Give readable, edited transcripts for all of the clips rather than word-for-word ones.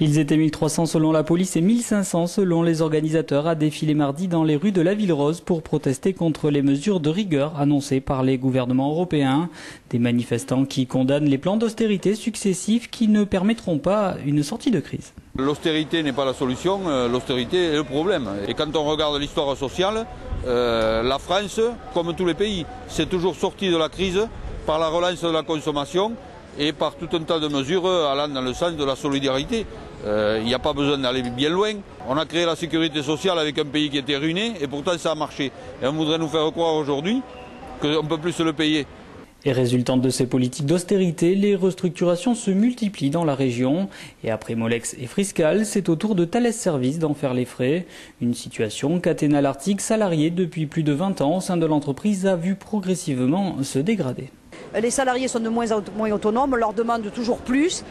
Ils étaient 1300 selon la police et 1500 selon les organisateurs à défiler mardi dans les rues de la Ville Rose pour protester contre les mesures de rigueur annoncées par les gouvernements européens. Des manifestants qui condamnent les plans d'austérité successifs qui ne permettront pas une sortie de crise. L'austérité n'est pas la solution, l'austérité est le problème. Et quand on regarde l'histoire sociale, la France, comme tous les pays, s'est toujours sortie de la crise par la relance de la consommation et par tout un tas de mesures allant dans le sens de la solidarité. Il n'y a pas besoin d'aller bien loin. On a créé la sécurité sociale avec un pays qui était ruiné et pourtant ça a marché. Et on voudrait nous faire croire aujourd'hui qu'on ne peut plus se le payer. Et résultant de ces politiques d'austérité, les restructurations se multiplient dans la région. Et après Molex et Friscal, c'est au tour de Thales Services d'en faire les frais. Une situation qu'Athéna Lartigue, salarié depuis plus de 20 ans au sein de l'entreprise, a vu progressivement se dégrader. Les salariés sont de moins en moins autonomes, on leur demande toujours plus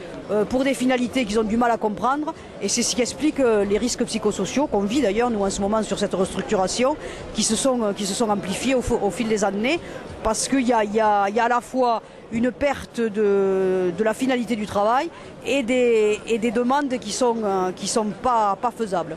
pour des finalités qu'ils ont du mal à comprendre. Et c'est ce qui explique les risques psychosociaux qu'on vit d'ailleurs nous en ce moment sur cette restructuration qui se sont amplifiés au fil des années parce qu'il y a à la fois une perte de la finalité du travail et des demandes qui sont pas faisables.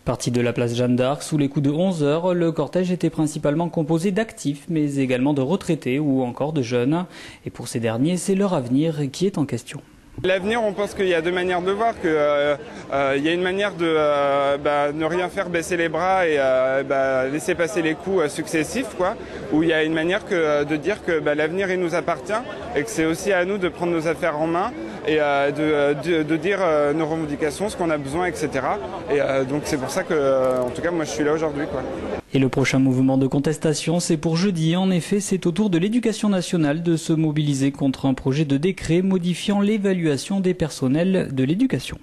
Parti de la place Jeanne d'Arc, sous les coups de 11 heures, le cortège était principalement composé d'actifs, mais également de retraités ou encore de jeunes. Et pour ces derniers, c'est leur avenir qui est en question. L'avenir, on pense qu'il y a deux manières de voir, qu'il y a une manière de ne rien faire baisser les bras et laisser passer les coups successifs, où il y a une manière de dire que l'avenir il nous appartient et que c'est aussi à nous de prendre nos affaires en main et de dire nos revendications, ce qu'on a besoin, etc. Et donc c'est pour ça que, en tout cas, moi je suis là aujourd'hui. Et le prochain mouvement de contestation, c'est pour jeudi. En effet, c'est au tour de l'Éducation nationale de se mobiliser contre un projet de décret modifiant l'évaluation des personnels de l'éducation.